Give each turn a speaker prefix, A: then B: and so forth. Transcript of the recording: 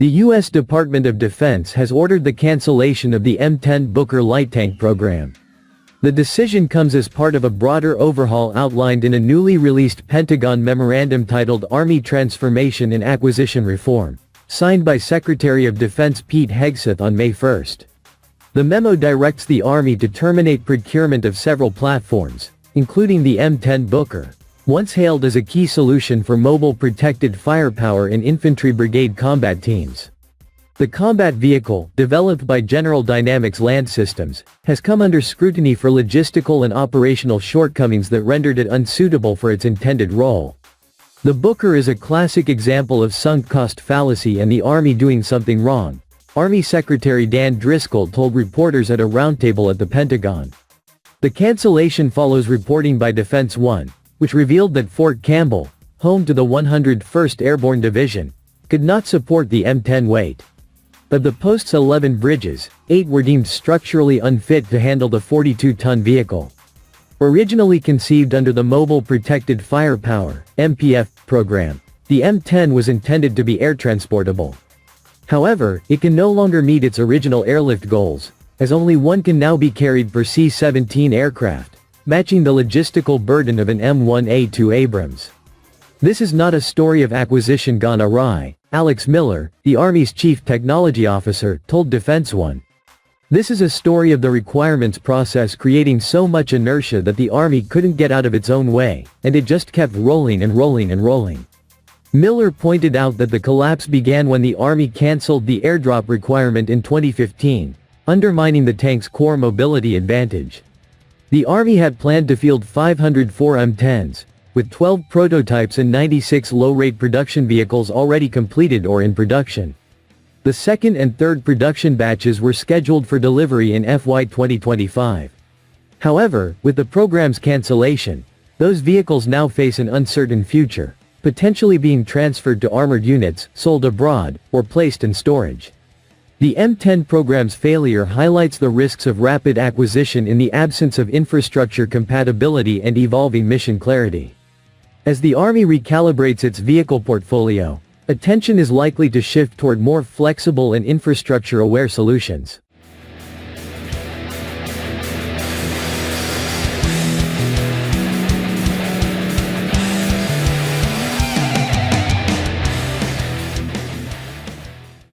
A: The U.S. Department of Defense has ordered the cancellation of the M10 Booker light tank program. The decision comes as part of a broader overhaul outlined in a newly released Pentagon memorandum titled Army Transformation and Acquisition Reform, signed by Secretary of Defense Pete Hegseth on May 1. The memo directs the Army to terminate procurement of several platforms, including the M10 Booker, once hailed as a key solution for mobile protected firepower in infantry brigade combat teams. The combat vehicle, developed by General Dynamics Land Systems, has come under scrutiny for logistical and operational shortcomings that rendered it unsuitable for its intended role. The Booker is a classic example of sunk cost fallacy and the Army doing something wrong, Army Secretary Dan Driscoll told reporters at a roundtable at the Pentagon. The cancellation follows reporting by Defense One, which revealed that Fort Campbell, home to the 101st Airborne Division, could not support the M10 weight. Of the post's 11 bridges, 8 were deemed structurally unfit to handle the 42-ton vehicle. Originally conceived under the Mobile Protected Firepower (MPF) program, the M10 was intended to be air transportable. However, it can no longer meet its original airlift goals, as only one can now be carried per C-17 aircraft, matching the logistical burden of an M1A2 Abrams. This is not a story of acquisition gone awry, Alex Miller, the Army's chief technology officer, told Defense One. This is a story of the requirements process creating so much inertia that the Army couldn't get out of its own way, and it just kept rolling and rolling and rolling. Miller pointed out that the collapse began when the Army cancelled the airdrop requirement in 2015, undermining the tank's core mobility advantage. The Army had planned to field 504 M10s, with 12 prototypes and 96 low-rate production vehicles already completed or in production. The second and third production batches were scheduled for delivery in FY 2025. However, with the program's cancellation, those vehicles now face an uncertain future, potentially being transferred to armored units, sold abroad, or placed in storage. The M10 program's failure highlights the risks of rapid acquisition in the absence of infrastructure compatibility and evolving mission clarity. As the Army recalibrates its vehicle portfolio, attention is likely to shift toward more flexible and infrastructure-aware solutions.